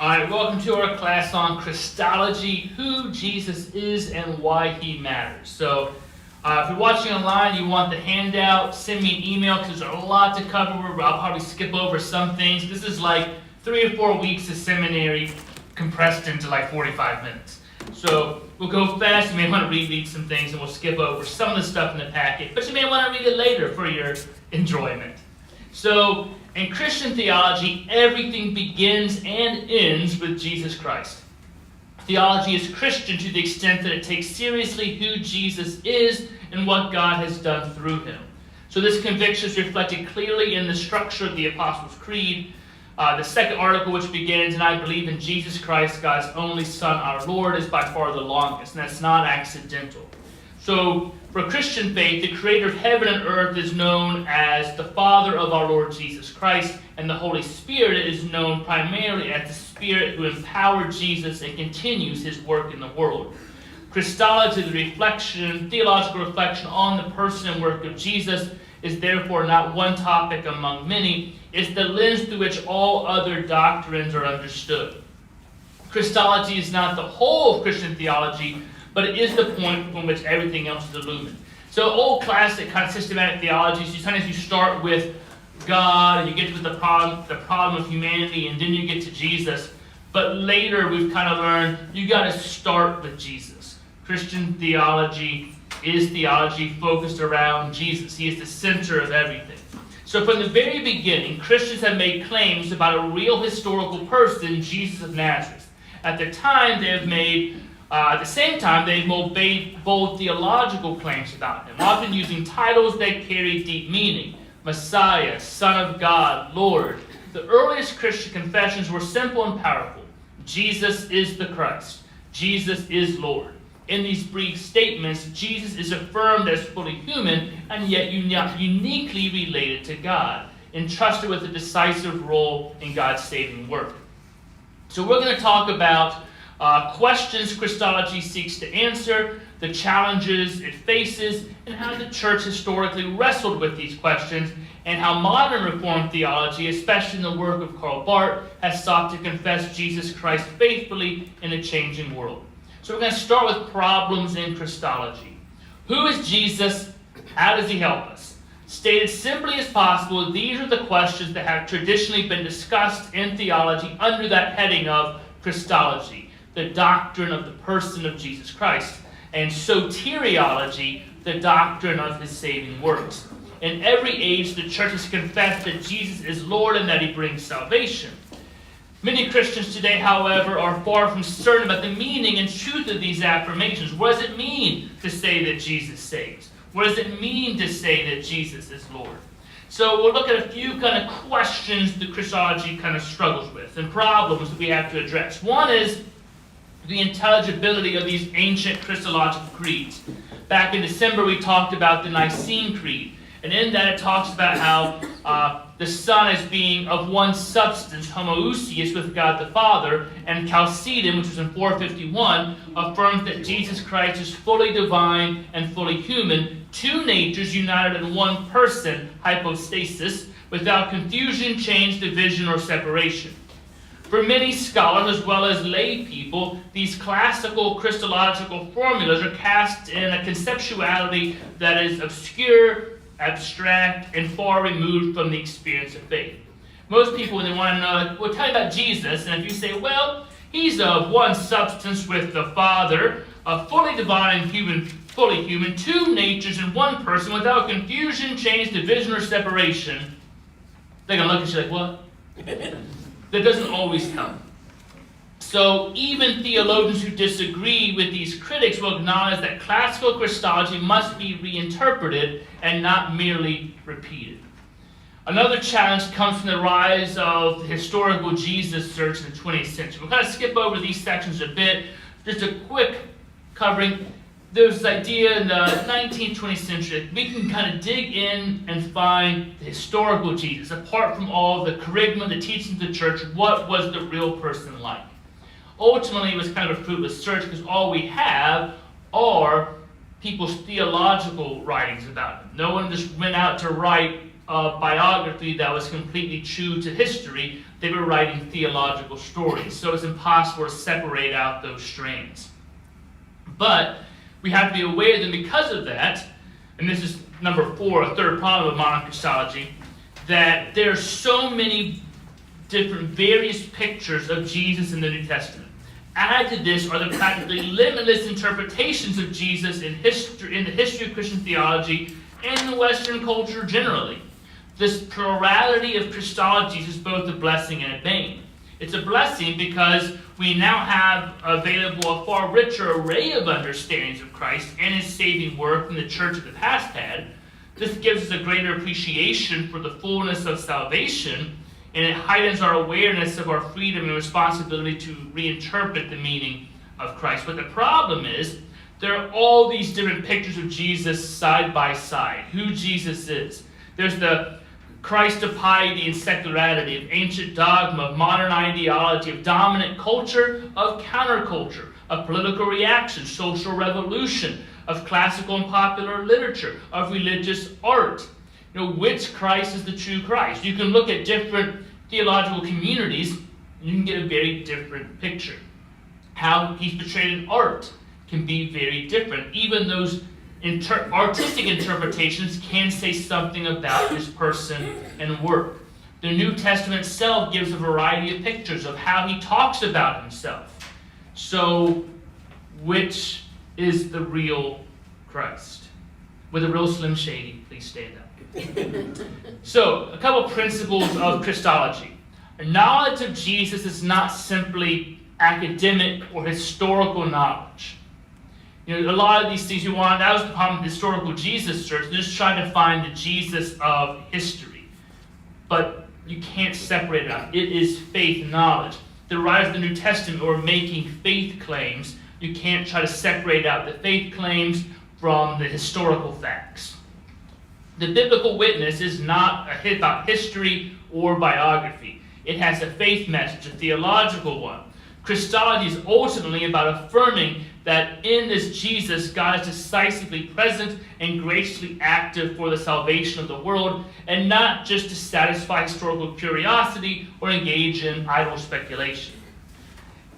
All right, welcome to our class on Christology, who Jesus is and why he matters. So, if you're watching online, you want the handout, send me an email because there's a lot to cover. I'll probably skip over some things. This is like 3 or 4 weeks of seminary compressed into like 45 minutes. So, we'll go fast. You may want to reread some things and we'll skip over some of the stuff in the packet, but you may want to read it later for your enjoyment. So, in Christian theology, everything begins and ends with Jesus Christ. Theology is Christian to the extent that it takes seriously who Jesus is and what God has done through him. So this conviction is reflected clearly in the structure of the Apostles' Creed. The second article, which begins, "And I believe in Jesus Christ, God's only Son, our Lord," is by far the longest, and that's not accidental. So, for Christian faith, the creator of heaven and earth is known as the Father of our Lord Jesus Christ, and the Holy Spirit is known primarily as the Spirit who empowered Jesus and continues his work in the world. Christology, the theological reflection on the person and work of Jesus, is therefore not one topic among many. It's the lens through which all other doctrines are understood. Christology is not the whole of Christian theology, but it is the point from which everything else is illumined. So old classic kind of systematic theologies, sometimes you start with God, and you get to the problem of humanity, and then you get to Jesus. But later we've kind of learned you got to start with Jesus. Christian theology is theology focused around Jesus. He is the center of everything. So from the very beginning, Christians have made claims about a real historical person, Jesus of Nazareth. At the same time, they've made bold theological claims about him, often using titles that carry deep meaning. Messiah, Son of God, Lord. The earliest Christian confessions were simple and powerful. Jesus is the Christ. Jesus is Lord. In these brief statements, Jesus is affirmed as fully human and yet uniquely related to God, entrusted with a decisive role in God's saving work. So we're going to talk about questions Christology seeks to answer, the challenges it faces, and how the church historically wrestled with these questions, and how modern Reformed theology, especially in the work of Karl Barth, has sought to confess Jesus Christ faithfully in a changing world. So we're going to start with problems in Christology. Who is Jesus? How does he help us? Stated simply as possible, these are the questions that have traditionally been discussed in theology under that heading of Christology, the doctrine of the person of Jesus Christ, and soteriology, the doctrine of his saving works. In every age, the church has confessed that Jesus is Lord and that he brings salvation. Many Christians today, however, are far from certain about the meaning and truth of these affirmations. What does it mean to say that Jesus saves? What does it mean to say that Jesus is Lord? So we'll look at a few kind of questions that Christology kind of struggles with and problems that we have to address. One is the intelligibility of these ancient Christological creeds. Back in December, we talked about the Nicene Creed. And in that, it talks about how the Son as being of one substance, homoousios with God the Father, and Chalcedon, which was in 451, affirms that Jesus Christ is fully divine and fully human, two natures united in one person, hypostasis, without confusion, change, division, or separation. For many scholars, as well as lay people, these classical Christological formulas are cast in a conceptuality that is obscure, abstract, and far removed from the experience of faith. Most people, when they want to know, well, tell me about Jesus, and if you say, well, he's of one substance with the Father, fully divine and human, fully human, two natures in one person, without confusion, change, division, or separation, they're going to look at you like, what? That doesn't always help. So even theologians who disagree with these critics will acknowledge that classical Christology must be reinterpreted and not merely repeated. Another challenge comes from the rise of the historical Jesus search in the 20th century. We'll kind of skip over these sections a bit. Just a quick covering. There's this idea in the 19th, 20th century that we can kind of dig in and find the historical Jesus. Apart from all the charisma, the teachings of the church, what was the real person like? Ultimately, it was kind of a fruitless search because all we have are people's theological writings about him. No one just went out to write a biography that was completely true to history. They were writing theological stories, so it's impossible to separate out those strands. But we have to be aware that because of that, and this is number 4, a third problem of modern Christology, that there are so many different various pictures of Jesus in the New Testament. Add to this are the practically limitless interpretations of Jesus in the history of Christian theology and in the Western culture generally. This plurality of Christologies is both a blessing and a bane. It's a blessing because we now have available a far richer array of understandings of Christ and his saving work than the church of the past had. This gives us a greater appreciation for the fullness of salvation, and it heightens our awareness of our freedom and responsibility to reinterpret the meaning of Christ. But the problem is, there are all these different pictures of Jesus side by side, who Jesus is. There's the Christ of piety and secularity, of ancient dogma, of modern ideology, of dominant culture, of counterculture, of political reaction, social revolution, of classical and popular literature, of religious art. Which Christ is the true Christ? You can look at different theological communities, and you can get a very different picture. How he's portrayed in art can be very different. Even those artistic interpretations can say something about his person and work. The New Testament itself gives a variety of pictures of how he talks about himself. So, which is the real Christ? With a real Slim Shady, please stand up. So, a couple principles of Christology. Knowledge of Jesus is not simply academic or historical knowledge. A lot of these things that was the problem with the historical Jesus search. They're just trying to find the Jesus of history. But you can't separate it out. It is faith knowledge. The writers of the New Testament were making faith claims. You can't try to separate out the faith claims from the historical facts. The biblical witness is not about history or biography. It has a faith message, a theological one. Christology is ultimately about affirming that in this Jesus, God is decisively present and graciously active for the salvation of the world, and not just to satisfy historical curiosity or engage in idle speculation.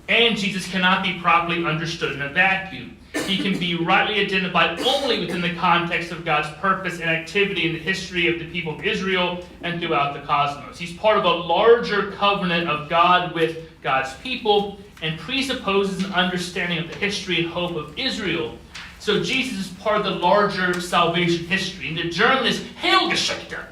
And Jesus cannot be properly understood in a vacuum. He can be rightly identified only within the context of God's purpose and activity in the history of the people of Israel and throughout the cosmos. He's part of a larger covenant of God with God's people and presupposes an understanding of the history and hope of Israel. So Jesus is part of the larger salvation history. And the German is Heilgeschichte.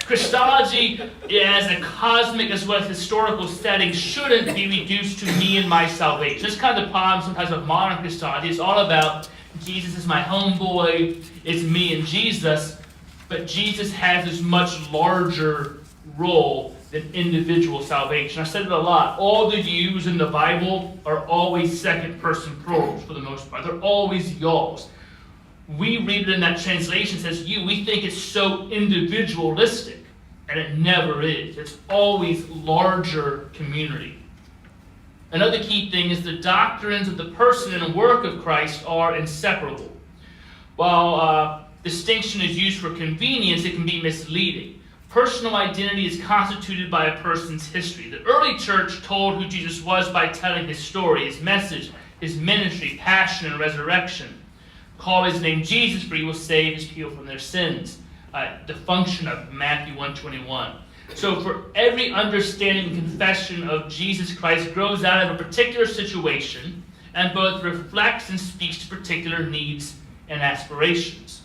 Christology, as a cosmic as well as historical setting, shouldn't be reduced to me and my salvation. That's kind of the problem sometimes of modern Christology. It's all about Jesus is my homeboy, it's me and Jesus. But Jesus has this much larger role than individual salvation. I said it a lot. All the yous in the Bible are always second-person plurals for the most part. They're always y'alls. We read it in that translation, it says you. We think it's so individualistic, and it never is. It's always larger community. Another key thing is the doctrines of the person and work of Christ are inseparable. While distinction is used for convenience, it can be misleading. Personal identity is constituted by a person's history. The early church told who Jesus was by telling his story, his message, his ministry, passion, and resurrection. Call his name Jesus, for he will save his people from their sins. The function of Matthew 1:21. So for every understanding and confession of Jesus Christ grows out of a particular situation and both reflects and speaks to particular needs and aspirations.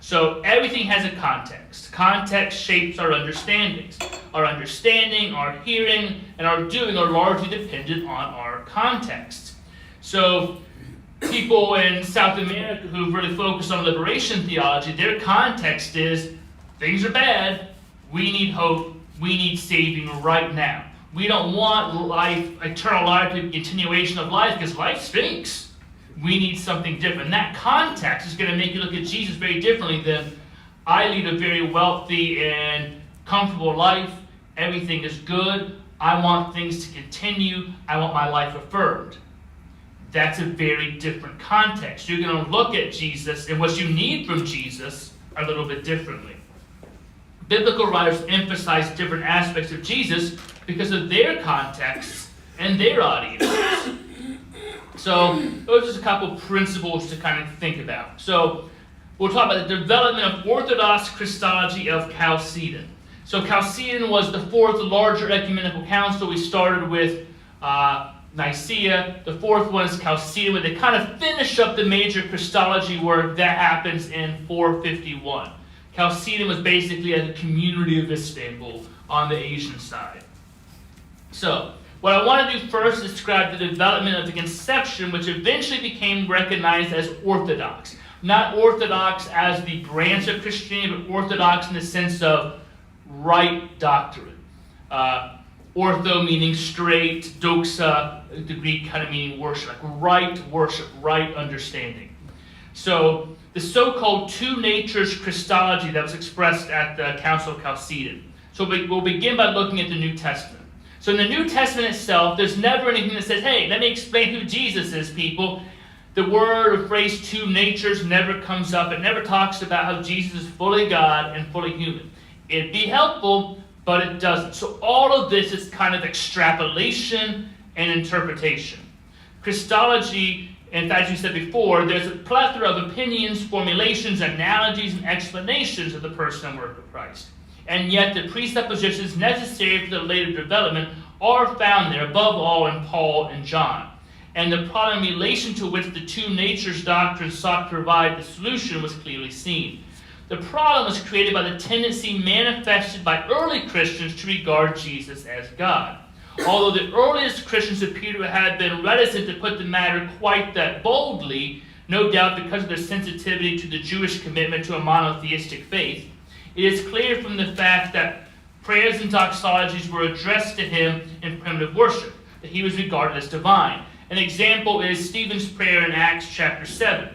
So everything has a context. Context shapes our understandings. Our understanding, our hearing, and our doing are largely dependent on our context. So people in South America who really focus on liberation theology, their context is things are bad, we need hope, we need saving right now. We don't want life, eternal life, to be a continuation of life because life stinks. We need something different. That context is going to make you look at Jesus very differently than I lead a very wealthy and comfortable life. Everything is good. I want things to continue. I want my life affirmed. That's a very different context. You're going to look at Jesus and what you need from Jesus a little bit differently. biblical writers emphasize different aspects of Jesus because of their contexts and their audiences. So those are just a couple principles to kind of think about. So we'll talk about the development of Orthodox Christology of Chalcedon. So Chalcedon was the fourth larger ecumenical council. We started with Nicaea. The fourth one is Chalcedon, where they kind of finish up the major Christology work that happens in 451. Chalcedon was basically a community of Istanbul on the Asian side. So what I want to do first is describe the development of the conception, which eventually became recognized as Orthodox. Not Orthodox as the branch of Christianity, but Orthodox in the sense of right doctrine. Ortho meaning straight, doxa, the Greek kind of meaning worship, like right understanding. So the so-called two natures Christology that was expressed at the Council of Chalcedon. So we'll begin by looking at the New Testament. So in the New Testament itself, there's never anything that says, hey, let me explain who Jesus is, people. The word or phrase two natures never comes up. It never talks about how Jesus is fully God and fully human. It'd be helpful, but it doesn't. So all of this is kind of extrapolation and interpretation. Christology, in fact, as you said before, there's a plethora of opinions, formulations, analogies, and explanations of the person and work of Christ. And yet the presuppositions necessary for the later development are found there, above all in Paul and John. And the problem in relation to which the two natures doctrine sought to provide the solution was clearly seen. The problem was created by the tendency manifested by early Christians to regard Jesus as God. Although the earliest Christians appear to have been reticent to put the matter quite that boldly, no doubt because of their sensitivity to the Jewish commitment to a monotheistic faith, it is clear from the fact that prayers and doxologies were addressed to him in primitive worship, that he was regarded as divine. An example is Stephen's prayer in Acts chapter 7.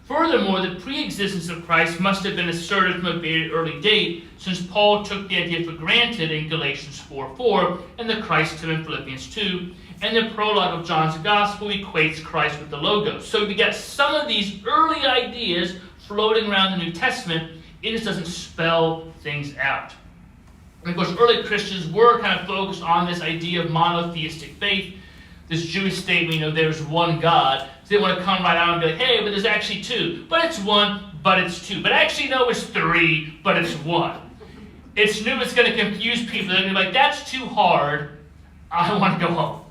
Furthermore, the pre-existence of Christ must have been asserted from a very early date, since Paul took the idea for granted in Galatians 4:4 and the Christ in Philippians 2, and the prologue of John's Gospel equates Christ with the Logos. So we get some of these early ideas floating around the New Testament. It just doesn't spell things out. And of course, early Christians were kind of focused on this idea of monotheistic faith, this Jewish statement, there's one God. So they want to come right out and be like, hey, but there's actually two. But it's one, but it's two. But actually, no, it's three, but it's one. It's new, it's going to confuse people. They're going to be like, that's too hard. I want to go home.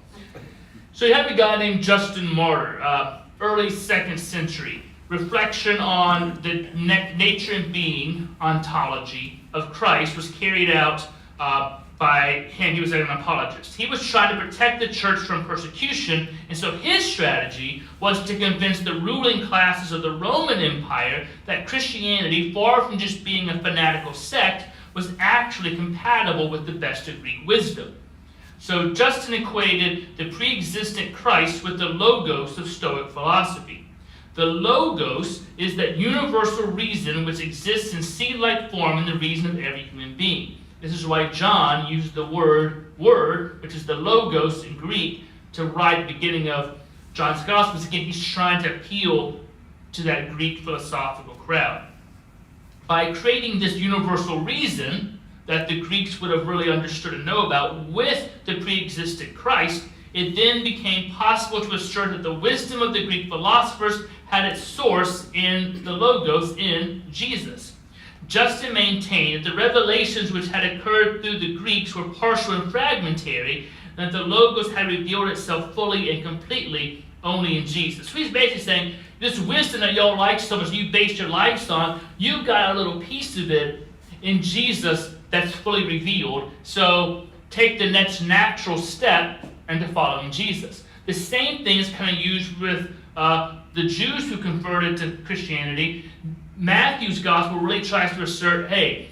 So you have a guy named Justin Martyr, early 2nd century. Reflection on the nature and being ontology of Christ was carried out by him. He was an apologist. He was trying to protect the church from persecution, and so his strategy was to convince the ruling classes of the Roman Empire that Christianity, far from just being a fanatical sect, was actually compatible with the best of Greek wisdom. So Justin equated the pre-existent Christ with the logos of Stoic philosophy. The logos is that universal reason which exists in seed-like form in the reason of every human being. This is why John used the word, which is the logos in Greek, to write the beginning of John's Gospel. Again, he's trying to appeal to that Greek philosophical crowd. By creating this universal reason that the Greeks would have really understood and know about with the pre-existent Christ, it then became possible to assert that the wisdom of the Greek philosophers had its source in the logos, in Jesus. Justin maintained that the revelations which had occurred through the Greeks were partial and fragmentary, and that the logos had revealed itself fully and completely only in Jesus. So he's basically saying, this wisdom that y'all like so much, you based your lives on, you got a little piece of it in Jesus that's fully revealed. So take the next natural step into following Jesus. The same thing is kind of used with the Jews who converted to Christianity. Matthew's gospel really tries to assert, hey,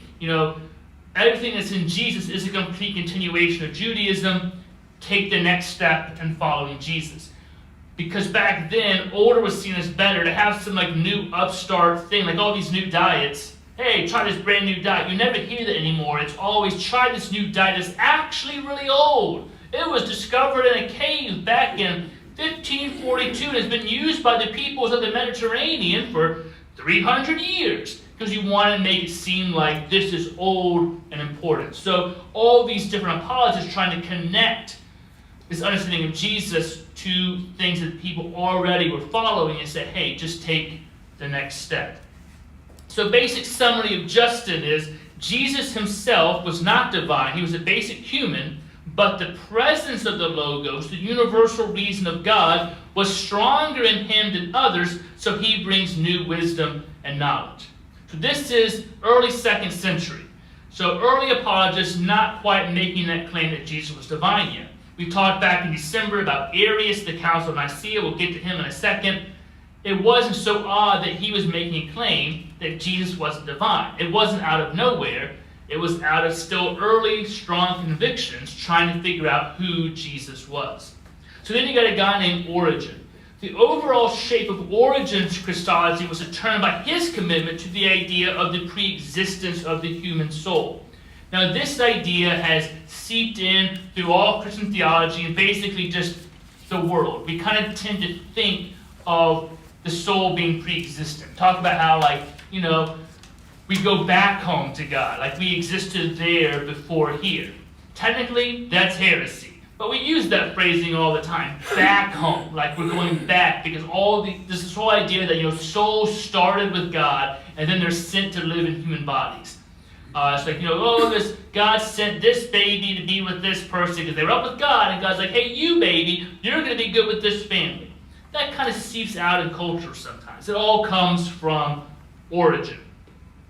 everything that's in Jesus is a complete continuation of Judaism. Take the next step in following Jesus. Because back then, older was seen as better. To have some new upstart thing, like all these new diets. Hey, try this brand new diet. You never hear that anymore. It's always try this new diet that's actually really old. It was discovered in a cave back in 1542 and has been used by the peoples of the Mediterranean for 300 years. because you want to make it seem like this is old and important. So all these different apologists trying to connect this understanding of Jesus to things that people already were following and say, hey, just take the next step. So basic summary of Justin is Jesus himself was not divine. He was a basic human, but the presence of the Logos, the universal reason of God, was stronger in him than others, so he brings new wisdom and knowledge. So this is early 2nd century. So early apologists not quite making that claim that Jesus was divine yet. We talked back in December about Arius, the Council of Nicaea. We'll get to him in a second. It wasn't so odd that he was making a claim that Jesus wasn't divine. It wasn't out of nowhere. It was out of still early, strong convictions trying to figure out who Jesus was. So then you got a guy named Origen. The overall shape of Origen's Christology was determined by his commitment to the idea of the pre-existence of the human soul. Now this idea has seeped in through all Christian theology and basically just the world. We kind of tend to think of the soul being pre-existent. Talk about how, we go back home to God, like we existed there before here. Technically, that's heresy. But we use that phrasing all the time. Back home, like we're going back, because this whole idea that souls started with God and then they're sent to live in human bodies. It's like, God sent this baby to be with this person because they were up with God, and God's like, hey, you baby, you're going to be good with this family. That kind of seeps out in culture sometimes. It all comes from Origen.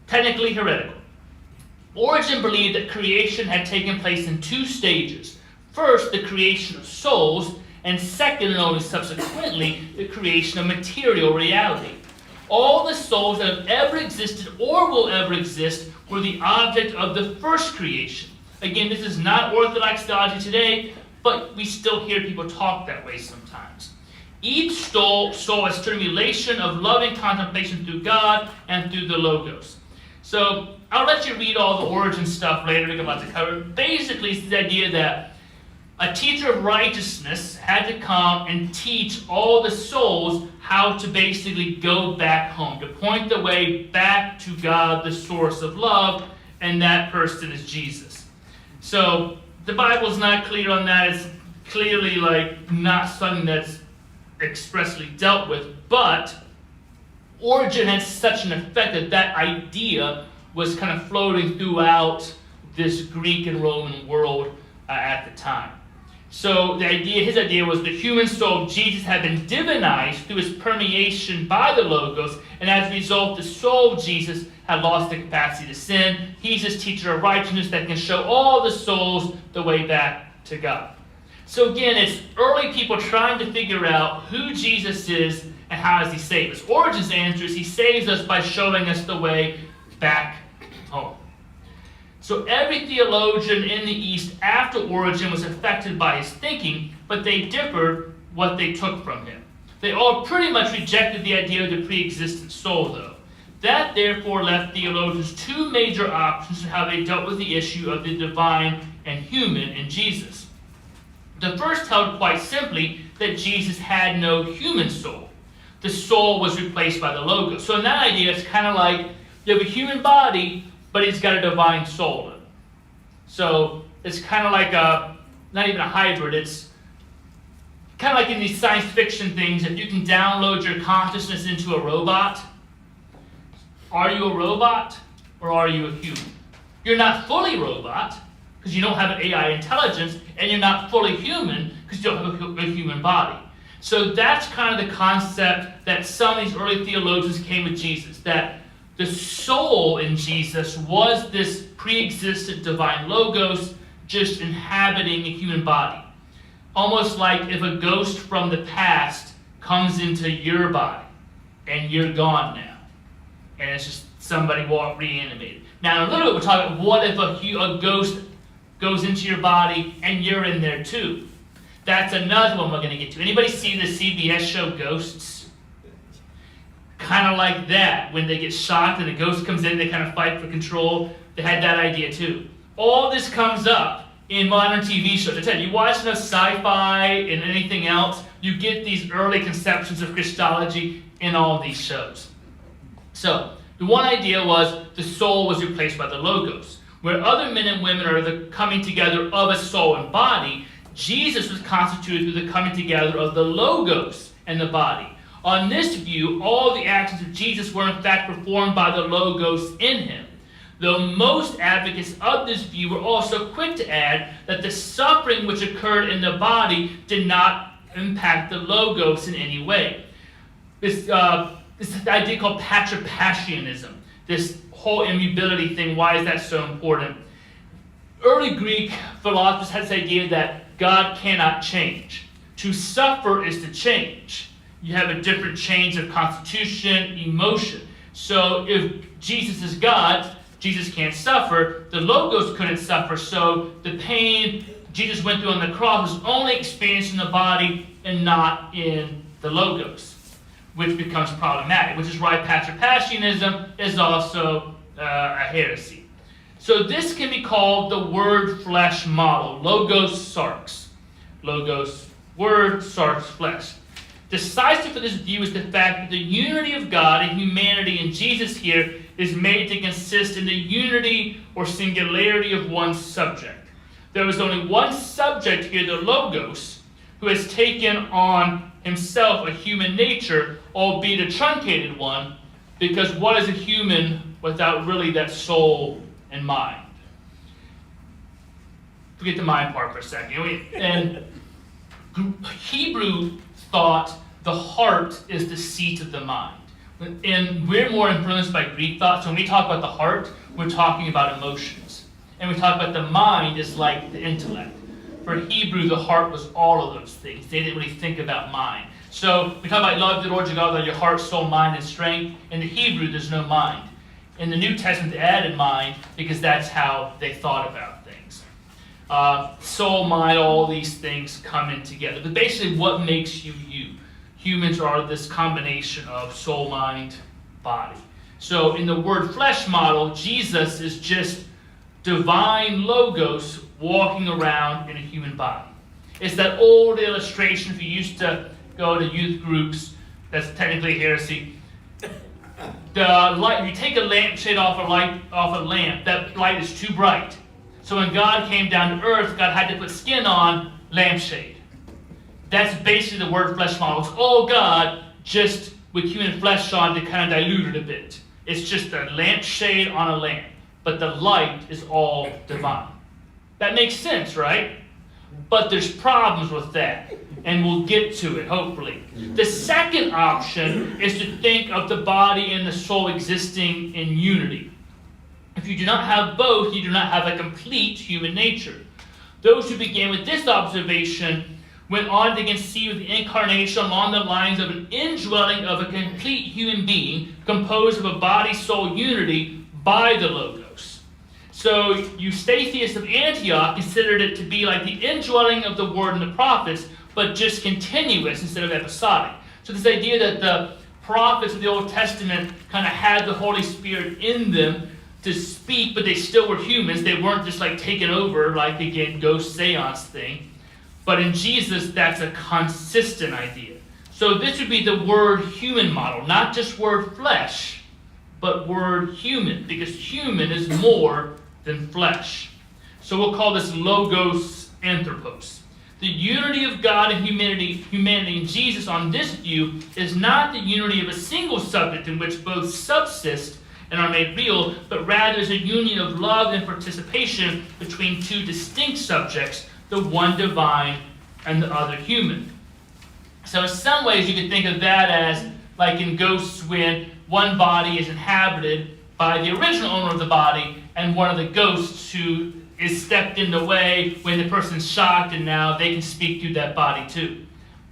Technically heretical. Origen believed that creation had taken place in 2 stages. First, the creation of souls, and second, and only subsequently, the creation of material reality. All the souls that have ever existed or will ever exist were the object of the first creation. Again, this is not Orthodox theology today, but we still hear people talk that way sometimes. Each soul saw a stimulation of loving contemplation through God and through the Logos. So I'll let you read all the Origen stuff later. We got lots to cover. Basically, it's the idea that a teacher of righteousness had to come and teach all the souls how to basically go back home, to point the way back to God, the source of love, and that person is Jesus. So the Bible's not clear on that. It's clearly not something that's expressly dealt with, but Origen had such an effect that idea was kind of floating throughout this Greek and Roman world at the time. So his idea was the human soul of Jesus had been divinized through his permeation by the Logos, and as a result, the soul of Jesus had lost the capacity to sin. He's this teacher of righteousness that can show all the souls the way back to God. So again, it's early people trying to figure out who Jesus is and how does he save us. Origen's answer is he saves us by showing us the way back home. So every theologian in the East after Origen was affected by his thinking, but they differed what they took from him. They all pretty much rejected the idea of the pre-existent soul, though. That therefore left theologians 2 major options in how they dealt with the issue of the divine and human in Jesus. The first held quite simply that Jesus had no human soul. The soul was replaced by the Logos. So in that idea, it's kind of like you have a human body, but he's got a divine soul in it. So it's kind of like not even a hybrid, it's kind of like in these science fiction things, if you can download your consciousness into a robot, are you a robot or are you a human? You're not fully robot because you don't have an AI intelligence, and you're not fully human because you don't have a human body. So that's kind of the concept that some of these early theologians came with Jesus, that the soul in Jesus was this pre-existent divine Logos just inhabiting a human body. Almost like if a ghost from the past comes into your body and you're gone now. And it's just somebody reanimated. Now in a little bit we'll talk about what if a ghost goes into your body and you're in there too. That's another one we're going to get to. Anybody see the CBS show Ghosts? Kind of like that. When they get shocked and the ghost comes in, they kind of fight for control. They had that idea too. All this comes up in modern TV shows. I tell you, you watch enough sci-fi and anything else, you get these early conceptions of Christology in all of these shows. So, The one idea was the soul was replaced by the logos. Where other men and women are the coming together of a soul and body, Jesus was constituted through the coming together of the logos and the body. On this view, all the actions of Jesus were in fact performed by the logos in him. Though most advocates of this view were also quick to add that the suffering which occurred in the body did not impact the logos in any way. This idea called patripassianism, this whole immutability thing, why is that so important? Early Greek philosophers had this idea that God cannot change. To suffer is to change. You have a different change of constitution, emotion. So if Jesus is God, Jesus can't suffer. The logos couldn't suffer, so the pain Jesus went through on the cross was only experienced in the body and not in the logos, which becomes problematic, which is why patripassianism is also a heresy. So this can be called the word-flesh model, logos sarx. Logos, word, sarx, flesh. Decisive for this view is the fact that the unity of God and humanity in Jesus here is made to consist in the unity or singularity of one subject. There is only one subject here, the Logos, who has taken on himself a human nature, albeit a truncated one, because what is a human without really that soul and mind? Forget the mind part for a second. And Hebrew thought the heart is the seat of the mind. And we're more influenced by Greek thought. So when we talk about the heart, we're talking about emotions. And we talk about the mind as like the intellect. For Hebrew, the heart was all of those things. They didn't really think about mind. So we talk about love the Lord your God with your heart, soul, mind, and strength. In the Hebrew, there's no mind. In the New Testament, they added mind because that's how they thought about things. Soul, mind, all these things come in together. But basically, what makes you you? Humans are this combination of soul, mind, body. So in the word flesh model, Jesus is just divine logos walking around in a human body. It's that old illustration, if you used to go to youth groups, that's technically heresy. The light, if you take a lampshade off a lamp, that light is too bright. So when God came down to earth, God had to put skin on, lampshade. That's basically the word flesh model. It's all God, just with human flesh on to kind of dilute it a bit. It's just a lampshade on a lamp, but the light is all divine. That makes sense, right? But there's problems with that, and we'll get to it, hopefully. The second option is to think of the body and the soul existing in unity. If you do not have both, you do not have a complete human nature. Those who began with this observation went on to conceive the incarnation along the lines of an indwelling of a complete human being composed of a body-soul unity by the Logos. So Eustathius of Antioch considered it to be like the indwelling of the Word and the prophets, but just continuous instead of episodic. So this idea that the prophets of the Old Testament kind of had the Holy Spirit in them to speak, but they still were humans. They weren't just like taken over like, again, ghost seance thing. But in Jesus, that's a consistent idea. So this would be the word human model, not just word flesh, but word human, because human is more than flesh. So we'll call this logos anthropos. The unity of God and humanity in Jesus on this view is not the unity of a single subject in which both subsist and are made real, but rather is a union of love and participation between two distinct subjects, the one divine and the other human. So in some ways you could think of that as like in ghosts when one body is inhabited by the original owner of the body and one of the ghosts who is stepped in the way when the person's shocked and now they can speak through that body too.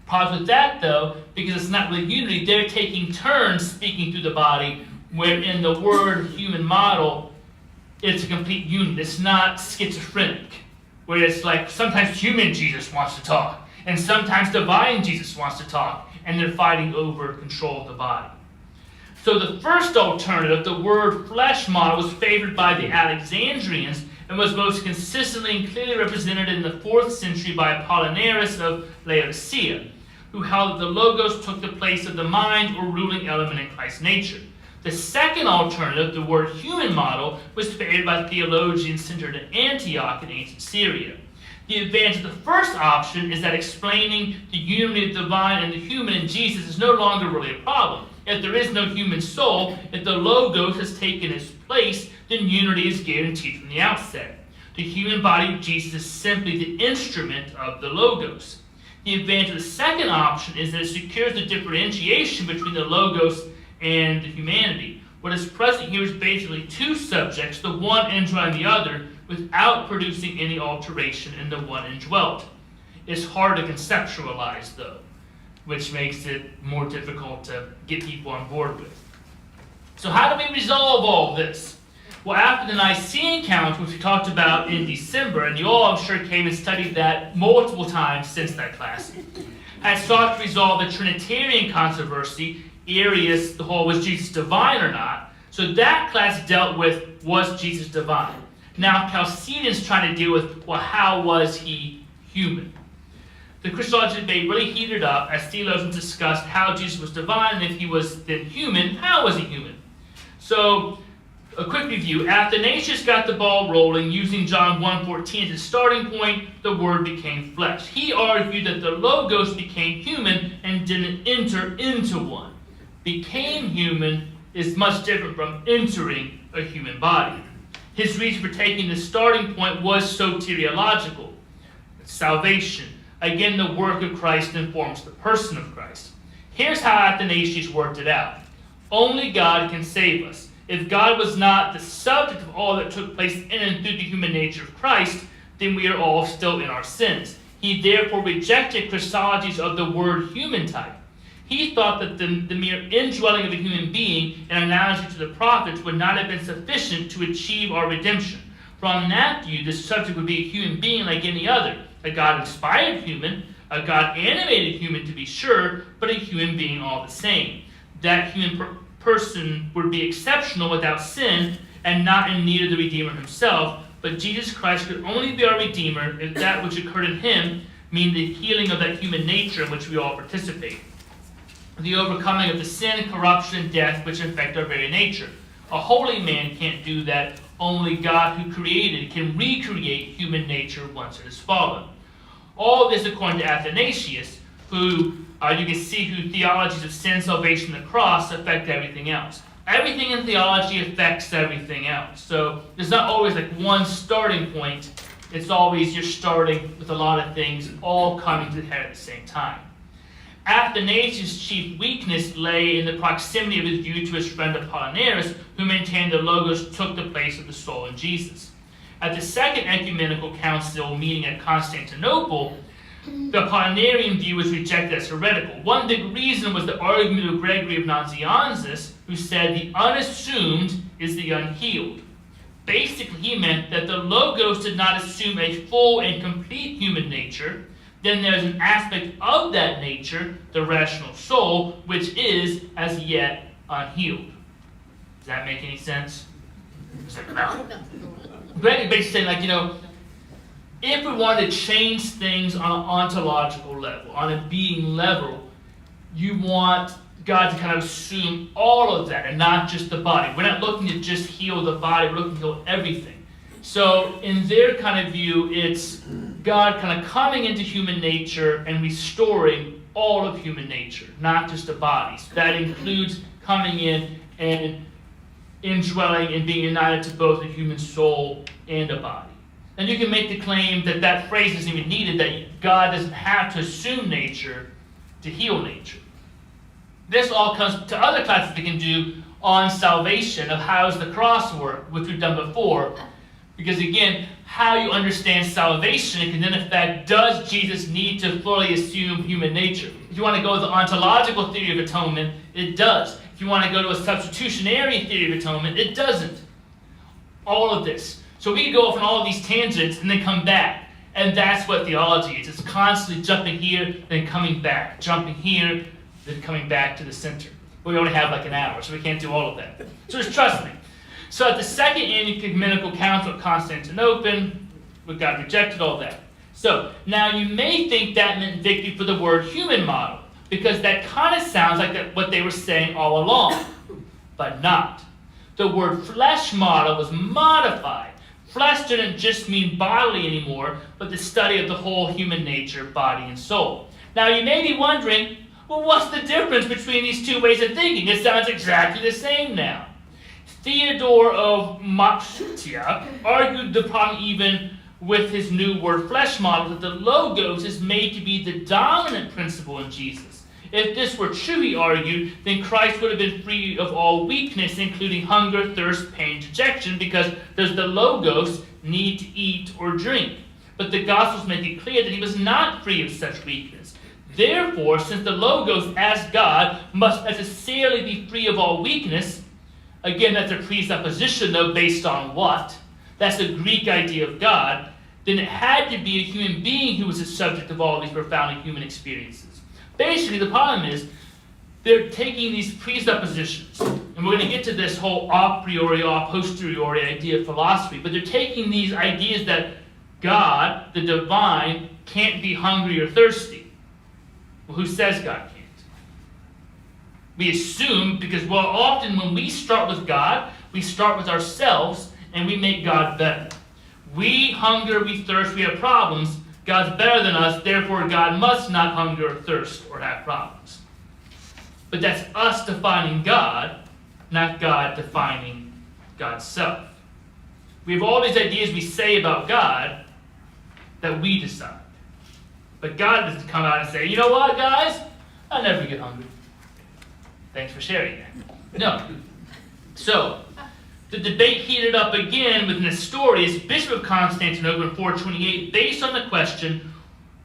Problem with that though, because it's not really unity, they're taking turns speaking through the body, where in the word human model, it's a complete unity. It's not schizophrenic, where it's like sometimes human Jesus wants to talk, and sometimes divine Jesus wants to talk, and they're fighting over control of the body. So the first alternative, the word flesh model, was favored by the Alexandrians and was most consistently and clearly represented in the 4th century by Apollinaris of Laodicea, who held that the Logos took the place of the mind or ruling element in Christ's nature. The second alternative, the word human model, was created by theologians centered in Antioch in ancient Syria. The advantage of the first option is that explaining the unity of the divine and the human in Jesus is no longer really a problem. If there is no human soul, if the Logos has taken its place, then unity is guaranteed from the outset. The human body of Jesus is simply the instrument of the Logos. The advantage of the second option is that it secures the differentiation between the Logos and the humanity. What is present here is basically two subjects, the one indwelling the other, without producing any alteration in the one indwelt. It's hard to conceptualize, though, which makes it more difficult to get people on board with. So how do we resolve all this? Well, after the Nicene Council, which we talked about in December, and you all, I'm sure, came and studied that multiple times since that class, had sought to resolve the Trinitarian controversy. Arius, the whole, was Jesus divine or not? So that class dealt with, was Jesus divine? Now Chalcedon's trying to deal with, well, how was he human? The Christology debate really heated up as theologians discussed how Jesus was divine, and if he was then human, how was he human? So, a quick review. Athanasius got the ball rolling using John 1:14 as a starting point. The Word became flesh. He argued that the Logos became human and didn't enter into one. Became human is much different from entering a human body. His reason for taking the starting point was soteriological, salvation. Again, the work of Christ informs the person of Christ. Here's how Athanasius worked it out. Only God can save us. If God was not the subject of all that took place in and through the human nature of Christ, then we are all still in our sins. He therefore rejected Christologies of the word human type. He thought that the mere indwelling of a human being, in analogy to the prophets, would not have been sufficient to achieve our redemption. From that view, the subject would be a human being like any other, a God-inspired human, a God-animated human to be sure, but a human being all the same. That human person would be exceptional without sin and not in need of the Redeemer himself, but Jesus Christ could only be our Redeemer if that which occurred in him mean the healing of that human nature in which we all participate. The overcoming of the sin, corruption, and death which affect our very nature. A holy man can't do that. Only God who created can recreate human nature once it has fallen. All this according to Athanasius, who you can see who theologies of sin, salvation, and the cross affect everything else. Everything in theology affects everything else. So there's not always like one starting point. It's always you're starting with a lot of things all coming to the head at the same time. Athanasius' chief weakness lay in the proximity of his view to his friend Apollinaris, who maintained the Logos took the place of the soul in Jesus. At the Second Ecumenical Council meeting at Constantinople, the Apollinarian view was rejected as heretical. One big reason was the argument of Gregory of Nazianzus, who said the unassumed is the unhealed. Basically, he meant that the Logos did not assume a full and complete human nature. Then there's an aspect of that nature, the rational soul, which is as yet unhealed. Does that make any sense? No. Gregory basically saying, if we wanted to change things on an ontological level, on a being level, you want God to kind of assume all of that and not just the body. We're not looking to just heal the body, we're looking to heal everything. So in their kind of view, it's God kind of coming into human nature and restoring all of human nature, not just the body. So that includes coming in and indwelling and being united to both a human soul and a body. And you can make the claim that that phrase isn't even needed, that God doesn't have to assume nature to heal nature. This all comes to other classes we can do on salvation, of how does the cross work, which we've done before. Because again, how you understand salvation can then affect, does Jesus need to fully assume human nature? If you want to go with the ontological theory of atonement, it does. If you want to go to a substitutionary theory of atonement, it doesn't. All of this. So we can go off on all of these tangents and then come back. And that's what theology is. It's constantly jumping here, then coming back. Jumping here, then coming back to the center. But we only have like an hour, so we can't do all of that. So just trust me. So at the Second Ecumenical Council at Constantinople, God rejected all that. So now you may think that meant victory for the word human model, because that kind of sounds like what they were saying all along. but not. The word flesh model was modified. Flesh didn't just mean bodily anymore, but the study of the whole human nature, body, and soul. Now you may be wondering, well, what's the difference between these two ways of thinking? It sounds exactly the same now. Theodore of Maquis argued the problem even with his new word flesh model, that the logos is made to be the dominant principle in Jesus. If this were true, he argued, then Christ would have been free of all weakness, including hunger, thirst, pain, dejection, because does the logos need to eat or drink? But the Gospels make it clear that he was not free of such weakness. Therefore, since the logos as God must necessarily be free of all weakness, again, that's a presupposition, though, based on what? That's the Greek idea of God. Then it had to be a human being who was the subject of all these profound human experiences. Basically, the problem is they're taking these presuppositions, and we're going to get to this whole a priori, a posteriori idea of philosophy, but they're taking these ideas that God, the divine, can't be hungry or thirsty. Well, who says God can't? We assume, because, well, often when we start with God, we start with ourselves, and we make God better. We hunger, we thirst, we have problems. God's better than us, therefore God must not hunger or thirst or have problems. But that's us defining God, not God defining God's self. We have all these ideas we say about God that we decide. But God doesn't come out and say, you know what, guys? I never get hungry. Thanks for sharing that. No. So, the debate heated up again with Nestorius, Bishop of Constantinople in 428, based on the question,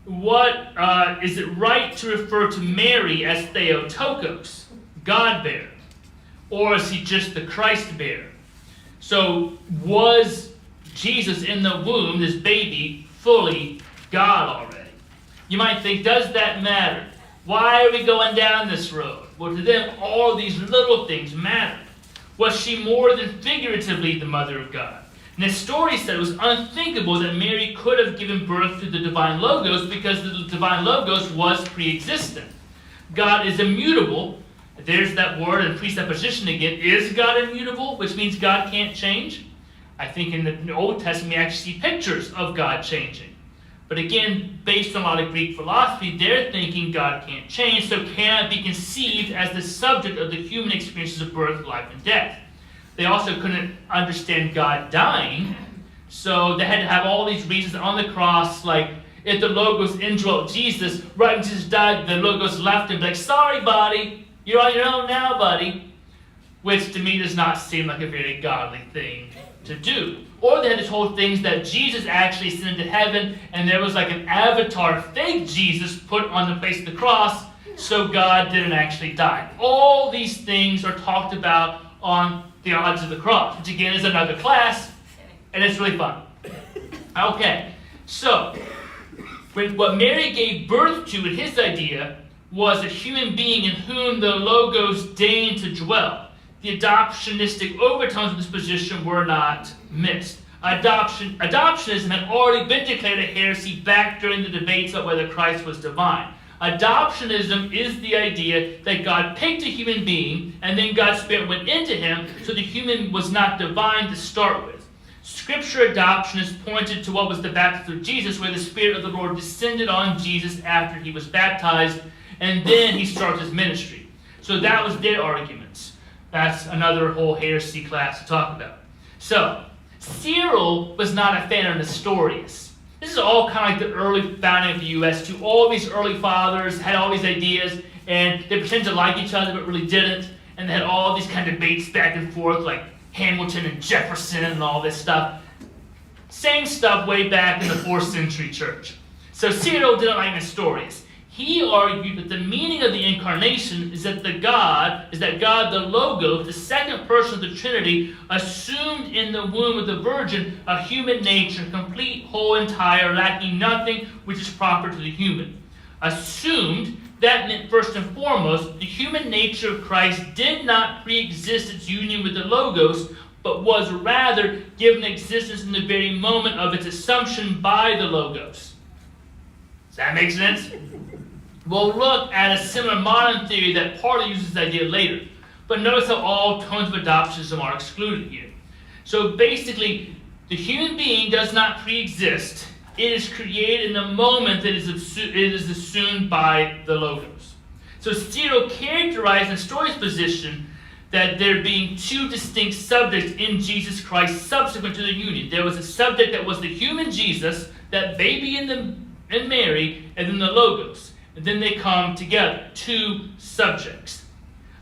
is it right to refer to Mary as Theotokos, God-bearer? Or is he just the Christ-bearer? So, was Jesus in the womb, this baby, fully God already? You might think, does that matter? Why are we going down this road? Well, to them, all these little things matter. Was she more than figuratively the mother of God? Nestorius said it was unthinkable that Mary could have given birth to the divine Logos because the divine Logos was pre-existent. God is immutable. There's that word and presupposition again. Is God immutable? Which means God can't change? I think in the Old Testament we actually see pictures of God changing. But again, based on a lot of Greek philosophy, they're thinking God can't change, so cannot be conceived as the subject of the human experiences of birth, life, and death. They also couldn't understand God dying, so they had to have all these reasons on the cross, like if the Logos indwelt Jesus, right when Jesus died, the Logos left him, like, sorry, buddy, you're on your own now, buddy. Which to me does not seem like a very godly thing to do. Or they had this whole thing that Jesus actually ascended to heaven, and there was like an avatar, fake Jesus, put on the place of the cross, so God didn't actually die. All these things are talked about on theology of the cross, which again is another class, and it's really fun. Okay, so what Mary gave birth to in his idea was a human being in whom the Logos deigned to dwell. The adoptionistic overtones of this position were not missed. Adoptionism had already been declared a heresy back during the debates about whether Christ was divine. Adoptionism is the idea that God picked a human being and then God's Spirit went into him, so the human was not divine to start with. Scripture adoptionists pointed to what was the baptism of Jesus, where the Spirit of the Lord descended on Jesus after he was baptized, and then he started his ministry. So that was their arguments. That's another whole heresy class to talk about. So, Cyril was not a fan of Nestorius. This is all kind of like the early founding of the U.S. too. All these early fathers had all these ideas, and they pretended to like each other, but really didn't. And they had all these kind of debates back and forth, like Hamilton and Jefferson and all this stuff. Same stuff way back in the 4th century church. So Cyril didn't like Nestorius. He argued that the meaning of the incarnation is that God, the Logos, the second person of the Trinity, assumed in the womb of the Virgin a human nature, complete, whole, entire, lacking nothing which is proper to the human. Assumed, that meant first and foremost, the human nature of Christ did not pre-exist its union with the Logos, but was rather given existence in the very moment of its assumption by the Logos. Does that make sense? We'll look at a similar modern theory that partly uses this idea later. But notice how all tones of adoptionism are excluded here. So basically, the human being does not pre-exist. It is created in the moment that it is assumed by the Logos. So Cyril characterized Nestorius' position that there being two distinct subjects in Jesus Christ subsequent to the union. There was a subject that was the human Jesus, that baby in Mary, and then the Logos. And then they come together, two subjects.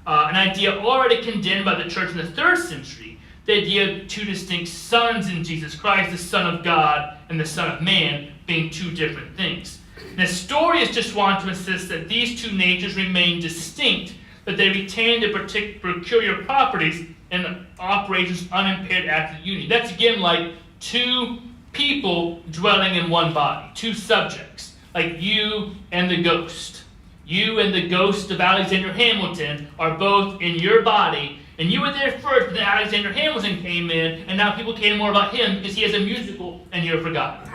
An idea already condemned by the church in the 3rd century, the idea of two distinct sons in Jesus Christ, the Son of God and the Son of Man, being two different things. Nestorius just wanted to insist that these two natures remain distinct, that they retain their peculiar properties and operations unimpaired after the union. That's again like two people dwelling in one body, two subjects, like you and the ghost. You and the ghost of Alexander Hamilton are both in your body, and you were there first, but then Alexander Hamilton came in, and now people care more about him because he has a musical, and you're forgotten.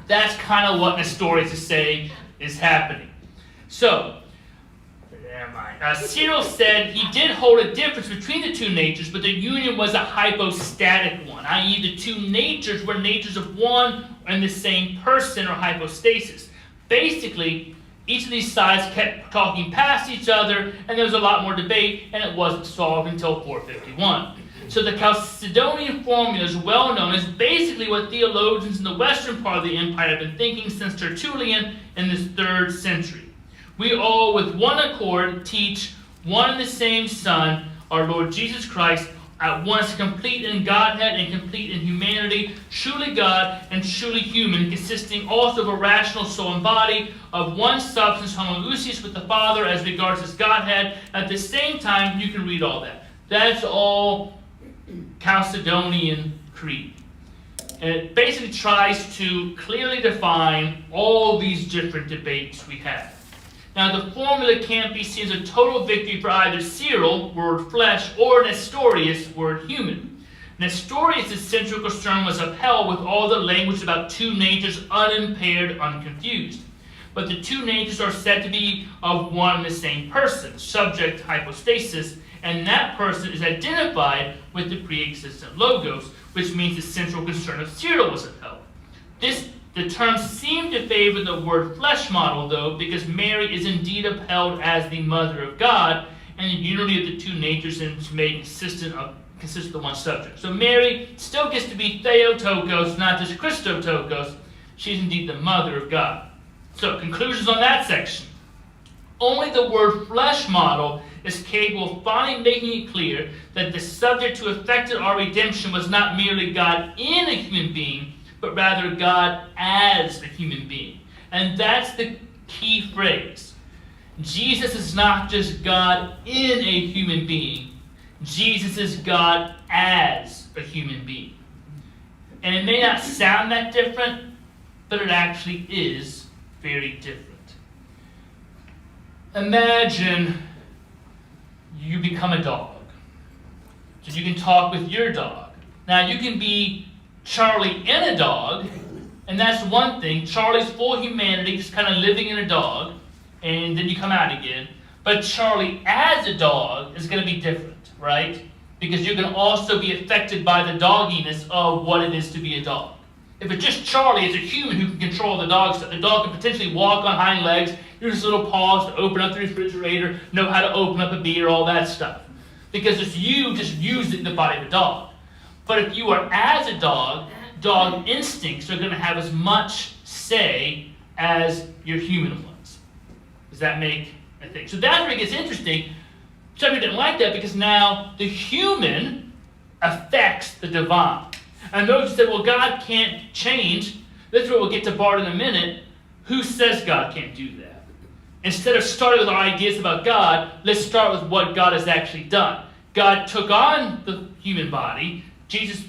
That's kind of what Nestorius is saying is happening. So, Cyril said he did hold a difference between the two natures, but the union was a hypostatic one, i.e. the two natures were natures of one and the same person, or hypostasis. Basically, each of these sides kept talking past each other, and there was a lot more debate, and it wasn't solved until 451. So the Chalcedonian formula is well known as basically what theologians in the western part of the empire have been thinking since Tertullian in this 3rd century. We all, with one accord, teach one and the same Son, our Lord Jesus Christ, at once complete in Godhead and complete in humanity, truly God and truly human, consisting also of a rational soul and body, of one substance, homoousios with the Father as regards his Godhead. At the same time, you can read all that. That's all Chalcedonian Creed. And it basically tries to clearly define all these different debates we have. Now, the formula can't be seen as a total victory for either Cyril, word flesh, or Nestorius, word human. Nestorius' central concern was upheld with all the language about two natures unimpaired, unconfused. But the two natures are said to be of one and the same person, subject hypostasis, and that person is identified with the pre-existent Logos, which means the central concern of Cyril was upheld. The term seemed to favor the word flesh model, though, because Mary is indeed upheld as the mother of God, and the unity of the two natures is made consistent of the one subject. So Mary still gets to be Theotokos, not just Christotokos. She's indeed the mother of God. So conclusions on that section. Only the word flesh model is capable of finally making it clear that the subject who effected our redemption was not merely God in a human being, but rather God as a human being. And that's the key phrase. Jesus is not just God in a human being. Jesus is God as a human being. And it may not sound that different, but it actually is very different. Imagine you become a dog. So you can talk with your dog. Now you can be Charlie in a dog, and that's one thing. Charlie's full humanity, just kind of living in a dog, and then you come out again. But Charlie as a dog is going to be different, right? Because you're going to also be affected by the dogginess of what it is to be a dog. If it's just Charlie as a human who can control the dog stuff, the dog can potentially walk on hind legs, use his little paws to open up the refrigerator, know how to open up a beer, all that stuff. Because it's you just using the body of a dog. But if you are as a dog, dog instincts are going to have as much say as your human ones. Does that make a thing? So that's where it gets interesting. Some people didn't like that because now the human affects the divine. And those who said, well, God can't change, that's where we'll get to Barth in a minute. Who says God can't do that? Instead of starting with our ideas about God, let's start with what God has actually done. God took on the human body. Jesus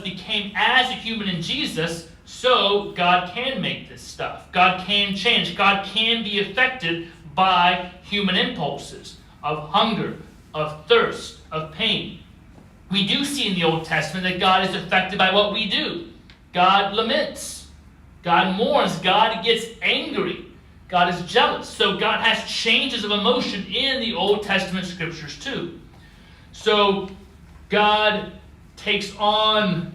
became as a human in Jesus, so God can make this stuff. God can change. God can be affected by human impulses of hunger, of thirst, of pain. We do see in the Old Testament that God is affected by what we do. God laments. God mourns. God gets angry. God is jealous. So God has changes of emotion in the Old Testament scriptures too. So God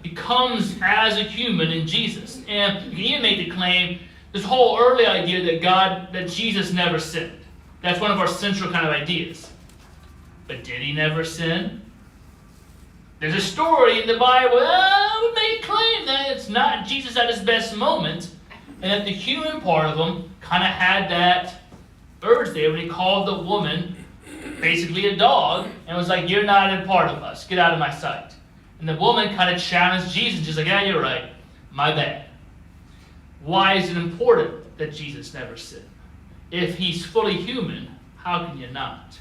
becomes as a human in Jesus. And you can even make the claim, this whole early idea that Jesus never sinned. That's one of our central kind of ideas. But did he never sin? There's a story in the Bible that would make a claim that it's not Jesus at his best moment, and that the human part of him kind of had that urge there when he called the woman basically a dog and was like, "You're not a part of us. Get out of my sight." And the woman kind of challenged Jesus, just like, "Yeah, you're right. My bad." Why is it important that Jesus never sinned? If he's fully human, how can you not?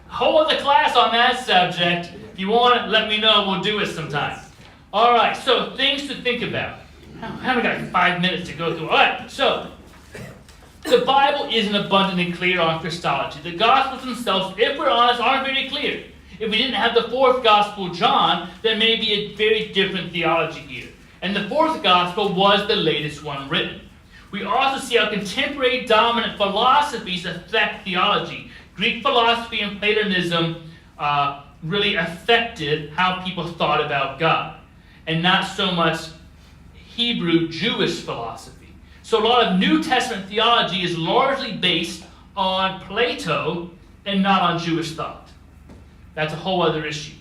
A whole other class on that subject. If you want it, let me know. We'll do it sometime. All right, so things to think about. I haven't got 5 minutes to go through. All right, so the Bible isn't abundantly clear on Christology. The Gospels themselves, if we're honest, aren't very clear. If we didn't have the fourth Gospel, John, there may be a very different theology here. And the fourth Gospel was the latest one written. We also see how contemporary dominant philosophies affect theology. Greek philosophy and Platonism really affected how people thought about God, and not so much Hebrew Jewish philosophy. So a lot of New Testament theology is largely based on Plato and not on Jewish thought. That's a whole other issue.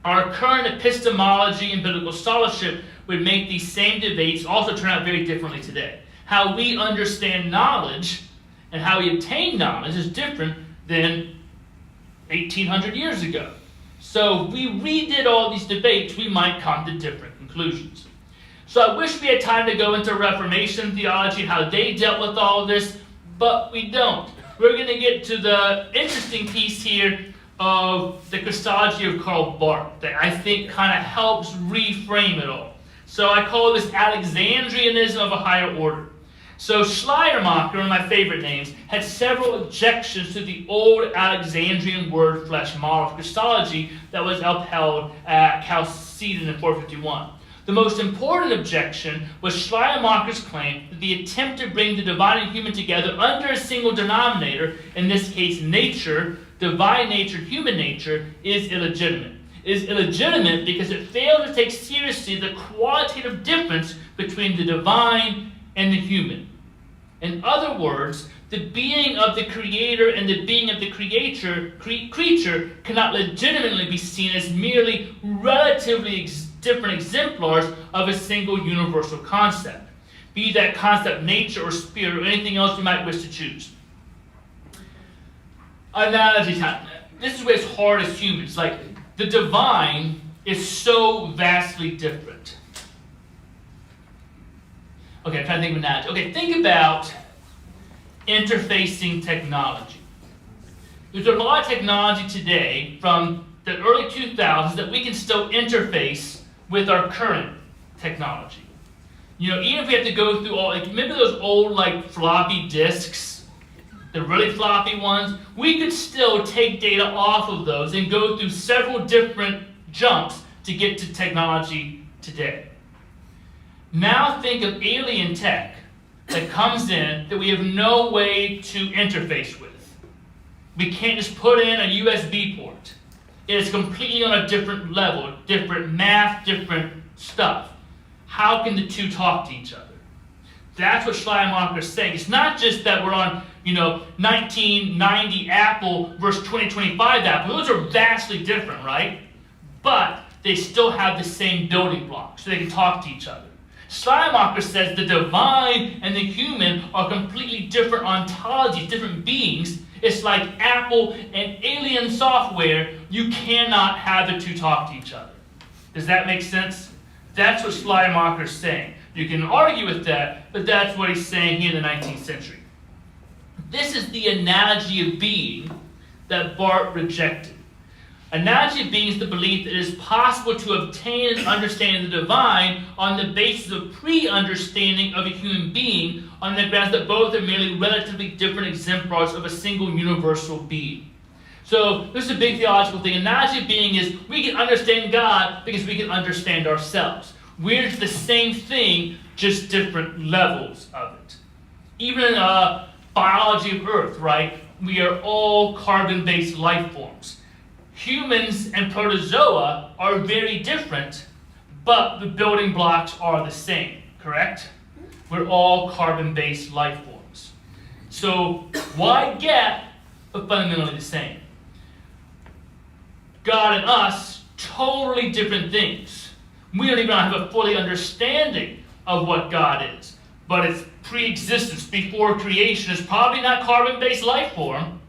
Our current epistemology and biblical scholarship would make these same debates also turn out very differently today. How we understand knowledge and how we obtain knowledge is different than 1800 years ago. So if we redid all these debates, we might come to different conclusions. So I wish we had time to go into Reformation theology, how they dealt with all of this, but we don't. We're going to get to the interesting piece here of the Christology of Karl Barth that I think kind of helps reframe it all. So I call this Alexandrianism of a higher order. So Schleiermacher, one of my favorite names, had several objections to the old Alexandrian word flesh model of Christology that was upheld at Chalcedon in 451. The most important objection was Schleiermacher's claim that the attempt to bring the divine and human together under a single denominator, in this case nature, divine nature, human nature, is illegitimate. It is illegitimate because it fails to take seriously the qualitative difference between the divine and the human. In other words, the being of the creator and the being of the creature cannot legitimately be seen as merely relatively different exemplars of a single universal concept, be that concept nature or spirit or anything else you might wish to choose. Analogy time. This is where it's hard as humans. Like, the divine is so vastly different. Okay, I'm trying to think of an analogy. Okay, think about interfacing technology. There's a lot of technology today from the early 2000s that we can still interface with our current technology. You know, even if we have to go through all, like, remember those old, like, floppy disks, the really floppy ones? We could still take data off of those and go through several different jumps to get to technology today. Now think of alien tech that comes in that we have no way to interface with. We can't just put in a USB port. It is completely on a different level, different math, different stuff. How can the two talk to each other? That's what Schleiermacher is saying. It's not just that we're on, 1990 Apple versus 2025 Apple. Those are vastly different, right? But they still have the same building blocks, so they can talk to each other. Schleiermacher says the divine and the human are completely different ontologies, different beings. It's like Apple and alien software. You cannot have the two talk to each other. Does that make sense? That's what Schleiermacher is saying. You can argue with that, but that's what he's saying here in the 19th century. This is the analogy of being that Barth rejected. Analogy of being is the belief that it is possible to obtain an understanding of the divine on the basis of pre-understanding of a human being on the grounds that both are merely relatively different exemplars of a single universal being. So this is a big theological thing. Analogy of being is we can understand God because we can understand ourselves. We're the same thing, just different levels of it. Even in biology of Earth, right? We are all carbon-based life forms. Humans and protozoa are very different, but the building blocks are the same, correct? We're all carbon-based life forms. So wide gap, but fundamentally the same. God and us, totally different things. We don't even have a fully understanding of what God is. But its pre-existence, before creation, is probably not carbon-based life form.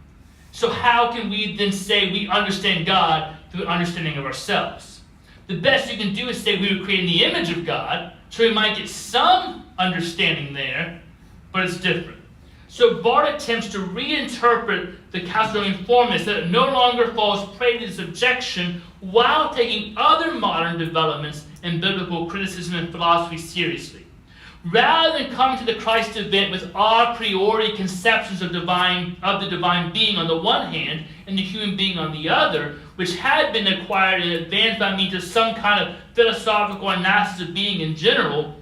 So how can we then say we understand God through an understanding of ourselves? The best you can do is say we were created in the image of God, so we might get some understanding there, but it's different. So Barth attempts to reinterpret the Chalcedonian formless that it no longer falls prey to this objection while taking other modern developments in biblical criticism and philosophy seriously. Rather than coming to the Christ event with a priori conceptions of the divine being on the one hand and the human being on the other, which had been acquired in advance by means of some kind of philosophical analysis of being in general,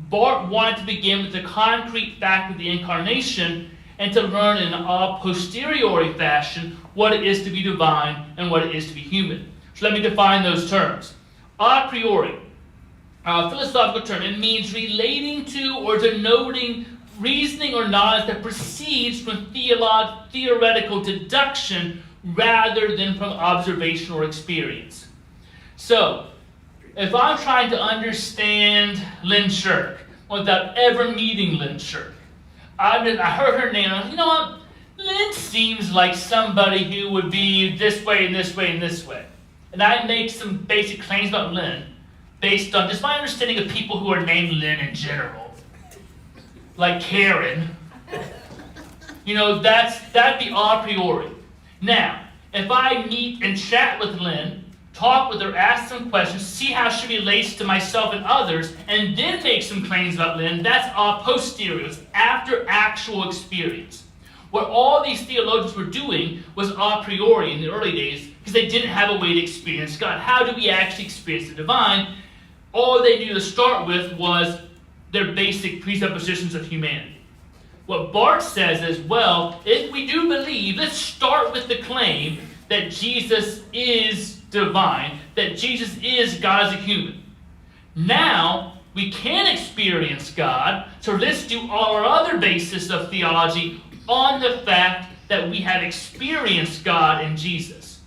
Barth wanted to begin with the concrete fact of the incarnation and to learn in a posteriori fashion what it is to be divine and what it is to be human. So let me define those terms. A priori, a philosophical term, it means relating to or denoting reasoning or knowledge that proceeds from theoretical deduction rather than from observation or experience. So, if I'm trying to understand Lynn Shirk without ever meeting Lynn Shirk, I heard her name, and I was, you know what? Lynn seems like somebody who would be this way and this way and this way. And I make some basic claims about Lynn based on just my understanding of people who are named Lynn in general. Like Karen. You know, that'd be a priori. Now, if I meet and chat with Lynn, talk with her, ask some questions, see how she relates to myself and others, and then make some claims about Lynn, that's a posterior. It's after actual experience. What all these theologians were doing was a priori in the early days because they didn't have a way to experience God. How do we actually experience the divine? All they knew to start with was their basic presuppositions of humanity. What Barth says is, well, if we do believe, let's start with the claim that Jesus is divine, that Jesus is God as a human. Now, we can experience God, so let's do all our other basis of theology on the fact that we have experienced God in Jesus.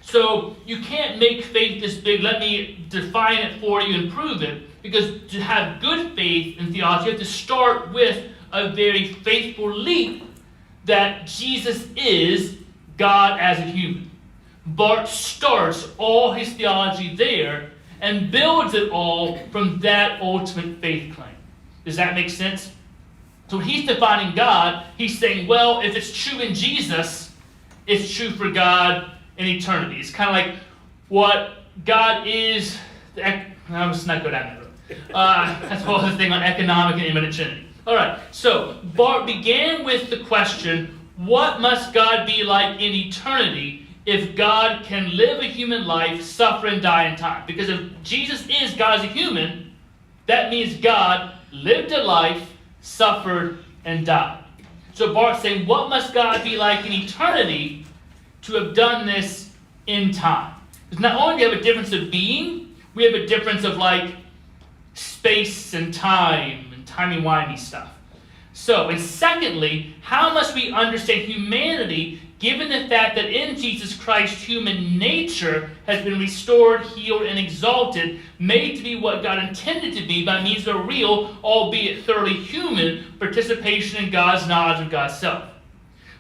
So you can't make faith this big, let me define it for you and prove it, because to have good faith in theology, you have to start with a very faithful leap that Jesus is God as a human. Barth starts all his theology there and builds it all from that ultimate faith claim. Does that make sense? So when he's defining God, he's saying, well, if it's true in Jesus, it's true for God in eternity. It's kind of like what God is. Let's not go down that road. That's the whole thing on economic and immanent Trinity. All right, so Barth began with the question, what must God be like in eternity if God can live a human life, suffer, and die in time? Because if Jesus is God as a human, that means God lived a life, suffered, and died. So Barth's saying, what must God be like in eternity to have done this in time? Because not only do we have a difference of being, we have a difference of like space and time and timey-wimey stuff. So, and secondly, how must we understand humanity given the fact that in Jesus Christ human nature has been restored, healed, and exalted, made to be what God intended to be by means of a real, albeit thoroughly human, participation in God's knowledge of God's self.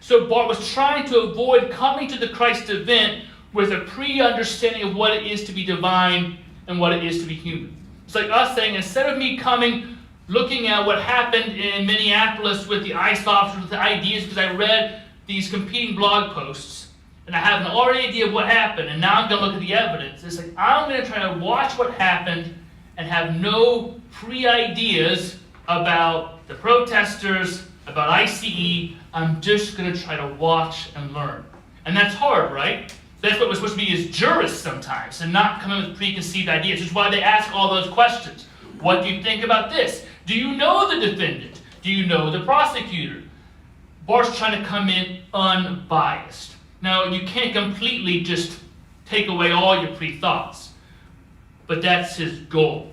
So Barth was trying to avoid coming to the Christ event with a pre-understanding of what it is to be divine and what it is to be human. It's like us saying, instead of me coming, looking at what happened in Minneapolis with the ICE officers, with the ideas, because I read these competing blog posts, and I have an already idea of what happened, and now I'm going to look at the evidence. It's like, I'm going to try to watch what happened and have no pre-ideas about the protesters, about ICE. I'm just going to try to watch and learn. And that's hard, right? That's what we're supposed to be as jurists sometimes, and not come in with preconceived ideas. Which is why they ask all those questions. What do you think about this? Do you know the defendant? Do you know the prosecutor? Barth's trying to come in unbiased. Now, you can't completely just take away all your pre-thoughts, but that's his goal.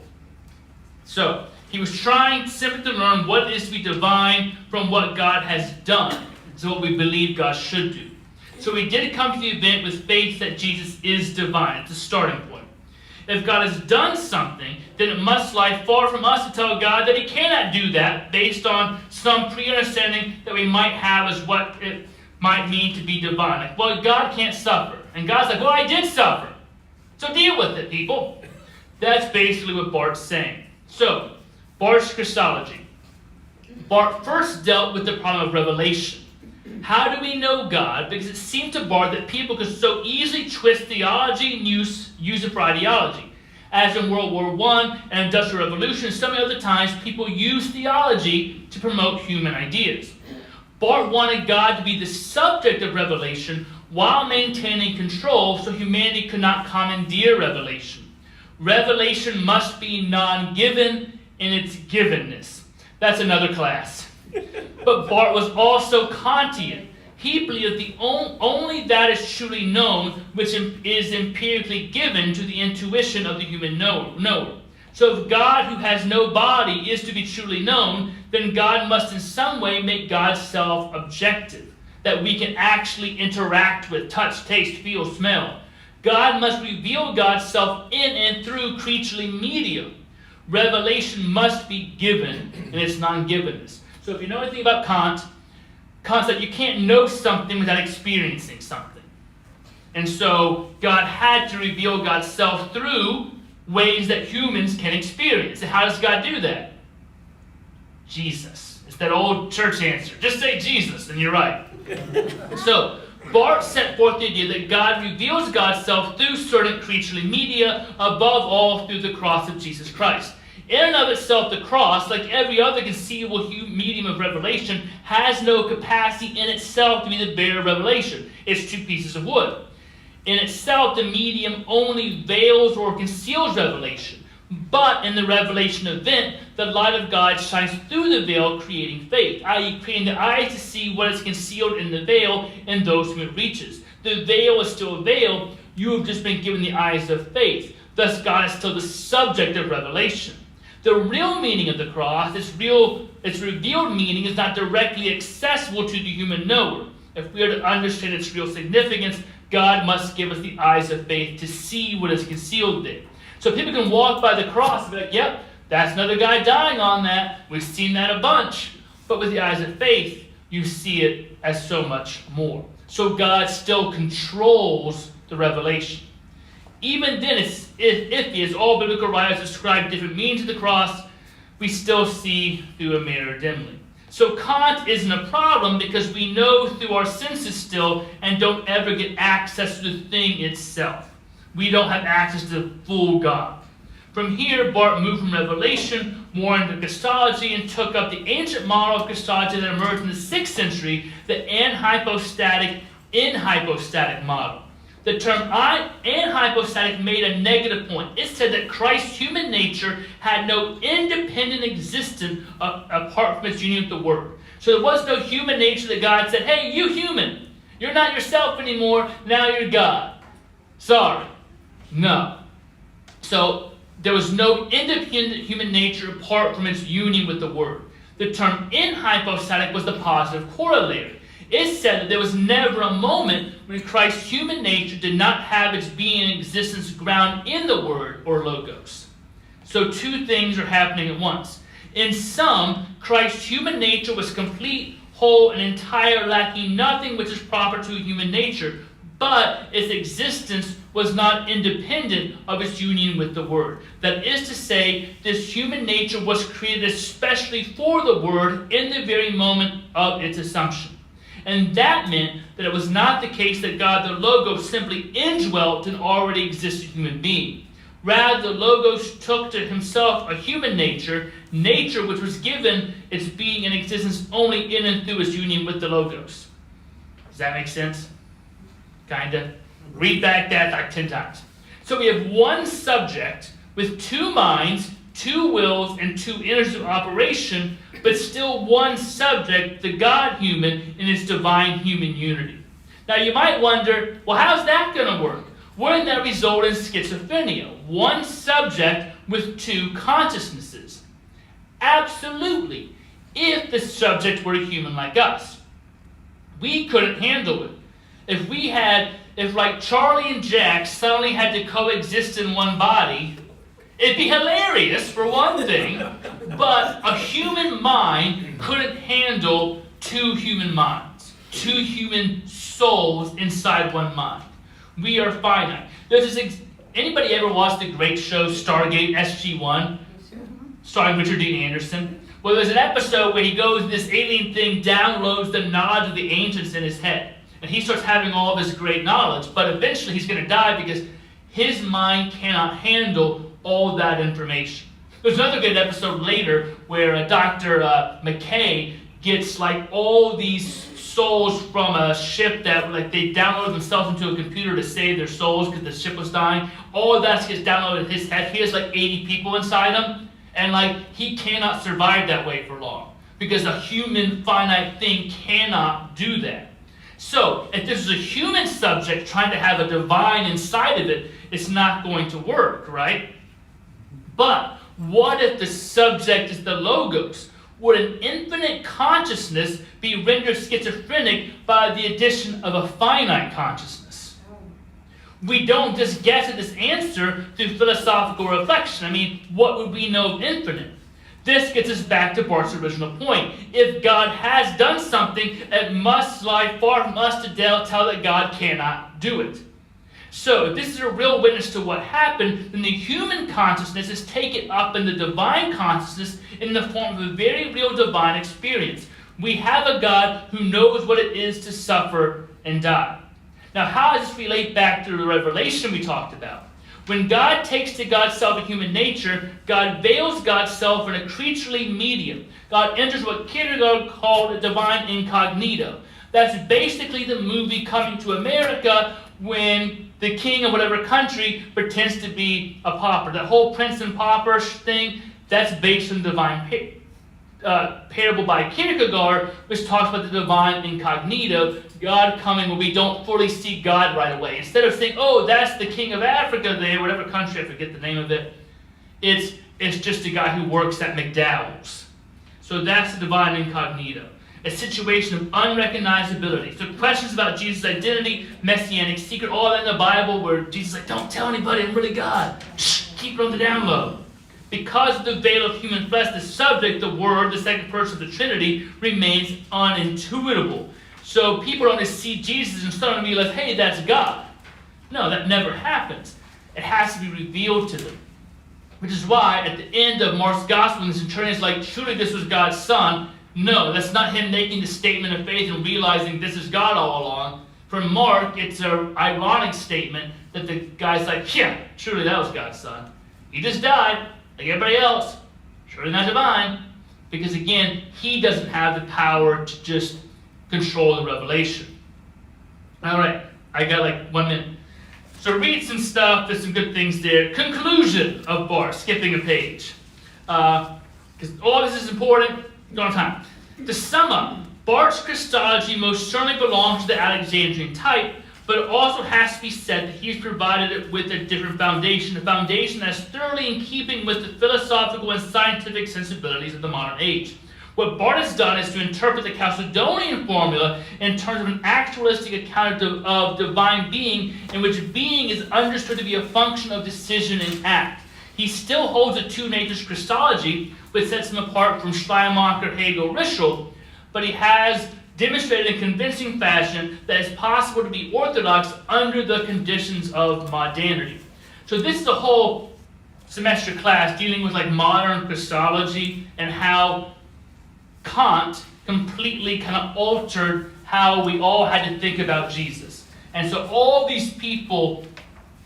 So, he was trying simply to learn what it is to be divine from what God has done. So what we believe God should do. So we did come to the event with faith that Jesus is divine. It's a starting point. If God has done something, then it must lie far from us to tell God that he cannot do that based on some pre-understanding that we might have as what it might mean to be divine. Like, well, God can't suffer. And God's like, well, I did suffer. So deal with it, people. That's basically what Barth's saying. So, Barth's Christology. Barth first dealt with the problem of revelation. How do we know God? Because it seemed to Barth that people could so easily twist theology and use it for ideology. As in World War I and Industrial Revolution, so many other times people use theology to promote human ideas. Barth wanted God to be the subject of revelation while maintaining control so humanity could not commandeer revelation. Revelation must be non-given in its givenness. That's another class. But Barth was also Kantian. He believed that only that is truly known which is empirically given to the intuition of the human knower. So if God, who has no body, is to be truly known, then God must in some way make God's self objective, that we can actually interact with, touch, taste, feel, smell. God must reveal God's self in and through creaturely media. Revelation must be given in its non-givenness. So if you know anything about Kant said you can't know something without experiencing something. And so God had to reveal God's self through ways that humans can experience. And how does God do that? Jesus. It's that old church answer. Just say Jesus and you're right. So Barth set forth the idea that God reveals God's self through certain creaturely media, above all through the cross of Jesus Christ. In and of itself, the cross, like every other conceivable medium of revelation, has no capacity in itself to be the bearer of revelation. It's two pieces of wood. In itself, the medium only veils or conceals revelation. But in the revelation event, the light of God shines through the veil, creating faith, i.e. creating the eyes to see what is concealed in the veil and those whom it reaches. The veil is still a veil. You have just been given the eyes of faith. Thus, God is still the subject of revelation. The real meaning of the cross, its revealed meaning, is not directly accessible to the human knower. If we are to understand its real significance, God must give us the eyes of faith to see what is concealed there. So people can walk by the cross and be like, yep, that's another guy dying on that. We've seen that a bunch. But with the eyes of faith, you see it as so much more. So God still controls the revelation. Even then, if as all biblical writers describe different meanings of the cross, we still see through a mirror dimly. So Kant isn't a problem because we know through our senses still and don't ever get access to the thing itself. We don't have access to the full God. From here, Barth moved from revelation more into Christology and took up the ancient model of Christology that emerged in the 6th century, the anhypostatic model. The term anhypostatic made a negative point. It said that Christ's human nature had no independent existence apart from its union with the Word. So there was no human nature that God said, hey, you human, you're not yourself anymore, now you're God. Sorry. No. So there was no independent human nature apart from its union with the Word. The term anhypostatic was the positive corollary. It said that there was never a moment when Christ's human nature did not have its being and existence grounded in the Word or Logos. So two things are happening at once. In sum, Christ's human nature was complete, whole, and entire, lacking nothing which is proper to human nature, but its existence was not independent of its union with the Word. That is to say, this human nature was created especially for the Word in the very moment of its assumption. And that meant that it was not the case that God the Logos simply indwelt an already existing human being. Rather, the Logos took to himself a human nature which was given its being and existence only in and through its union with the Logos. Does that make sense? Kinda. Read back that like 10 times. So we have one subject with two minds, two wills and two energies of operation, but still one subject, the God-human, in its divine-human unity. Now you might wonder, well, how's that going to work? Wouldn't that result in schizophrenia? One subject with two consciousnesses. Absolutely, if the subject were a human like us. We couldn't handle it. If like Charlie and Jack suddenly had to coexist in one body, it'd be hilarious for one thing, but a human mind couldn't handle two human minds, two human souls inside one mind. We are finite. Anybody ever watched the great show Stargate SG-1, starring Richard Dean Anderson? Well, there's an episode where he goes, this alien thing downloads the knowledge of the ancients in his head. And he starts having all of this great knowledge, but eventually he's going to die because his mind cannot handle all that information. There's another good episode later where Dr. McKay gets like all these souls from a ship that like they downloaded themselves into a computer to save their souls because the ship was dying. All of that gets downloaded in his head. He has like 80 people inside him, and like he cannot survive that way for long because a human finite thing cannot do that. So, if this is a human subject trying to have a divine inside of it, it's not going to work, right? But what if the subject is the logos? Would an infinite consciousness be rendered schizophrenic by the addition of a finite consciousness? We don't just guess at this answer through philosophical reflection. I mean, what would we know of infinite? This gets us back to Barth's original point. If God has done something, it must lie far from us to tell that God cannot do it. So, if this is a real witness to what happened, then the human consciousness is taken up in the divine consciousness in the form of a very real divine experience. We have a God who knows what it is to suffer and die. Now, how does this relate back to the revelation we talked about? When God takes to God's self a human nature, God veils God's self in a creaturely medium. God enters what Kierkegaard called a divine incognito. That's basically the movie Coming to America when the king of whatever country pretends to be a pauper. That whole prince and pauper thing, that's based on the divine parable by Kierkegaard, which talks about the divine incognito, God coming where we don't fully see God right away. Instead of saying, oh, that's the king of Africa there, whatever country, I forget the name of it, it's just a guy who works at McDowell's. So that's the divine incognito, a situation of unrecognizability. So questions about Jesus' identity, messianic secret, all that in the Bible where Jesus is like, don't tell anybody, I'm really God. Shh, keep it on the down low. Because of the veil of human flesh, the subject, the Word, the second person of the Trinity, remains unintuitable. So people don't just see Jesus and suddenly realize, hey, that's God. No, that never happens. It has to be revealed to them. Which is why at the end of Mark's Gospel, the centurion is like, surely this was God's Son. No, that's not him making the statement of faith and realizing this is God all along. For Mark, it's an ironic statement that the guy's like, yeah, surely that was God's Son. He just died. Like everybody else, surely not divine, because again, he doesn't have the power to just control the revelation. All right, I got like 1 minute. So read some stuff, there's some good things there. Conclusion of Barth, skipping a page. Because all this is important, don't have time. To sum up, Barth's Christology most certainly belongs to the Alexandrian type, but it also has to be said that he's provided it with a different foundation, a foundation that's thoroughly in keeping with the philosophical and scientific sensibilities of the modern age. What Barth has done is to interpret the Chalcedonian formula in terms of an actualistic account of divine being, in which being is understood to be a function of decision and act. He still holds a two-natures Christology, which sets him apart from Schleiermacher, Hegel, Ritschl, but he has demonstrated in convincing fashion that it's possible to be orthodox under the conditions of modernity. So this is a whole semester class dealing with like modern Christology and how Kant completely kind of altered how we all had to think about Jesus. And so all these people,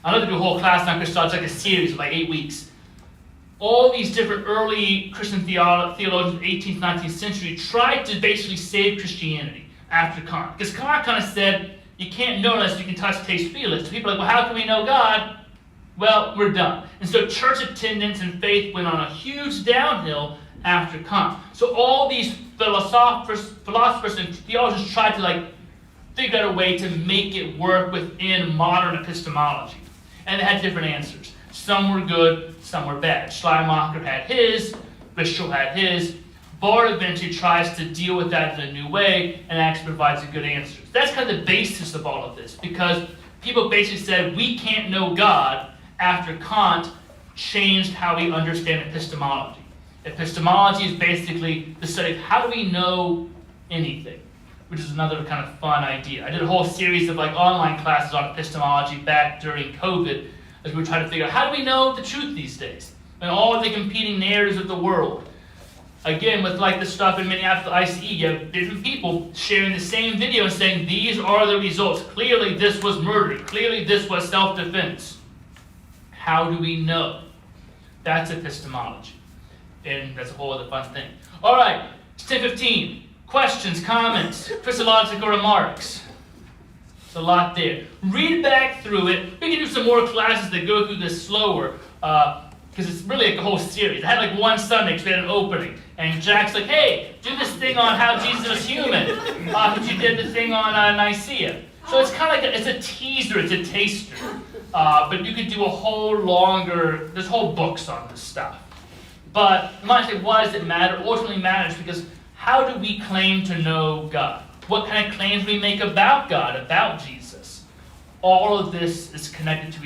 I'd love to do a whole class on Christology, like a series of like 8 weeks. All these different early Christian theologians of the 18th, 19th century tried to basically save Christianity after Kant. Because Kant kind of said, you can't know unless you can touch, taste, feel it. So people are like, well, how can we know God? Well, we're done. And so church attendance and faith went on a huge downhill after Kant. So all these philosophers and theologians tried to figure out a way to make it work within modern epistemology. And they had different answers. Some were good, some were bad. Schleiermacher had his, Ritschl had his. Barth eventually tries to deal with that in a new way and actually provides a good answer. That's kind of the basis of all of this, because people basically said we can't know God after Kant changed how we understand epistemology. Epistemology is basically the study of how do we know anything, which is another kind of fun idea. I did a whole series of online classes on epistemology back during COVID as we were trying to figure out how do we know the truth these days and all the competing narratives of the world. Again, with the stuff in Minneapolis ICE, you have different people sharing the same video and saying these are the results. Clearly this was murder. Clearly this was self-defense. How do we know? That's epistemology. And that's a whole other fun thing. All right, it's 10:15. Questions, comments, Christological remarks. There's a lot there. Read back through it. We can do some more classes that go through this slower, because it's really a whole series. I had one Sunday because we had an opening, and Jack's like, hey, do this thing on how Jesus was human, but you did the thing on Nicaea. So it's kind of it's a teaser, it's a taster. But you could do a whole longer, there's whole books on this stuff. But you might say, why does it matter? It ultimately matters because how do we claim to know God? What kind of claims we make about God, about Jesus? All of this is connected to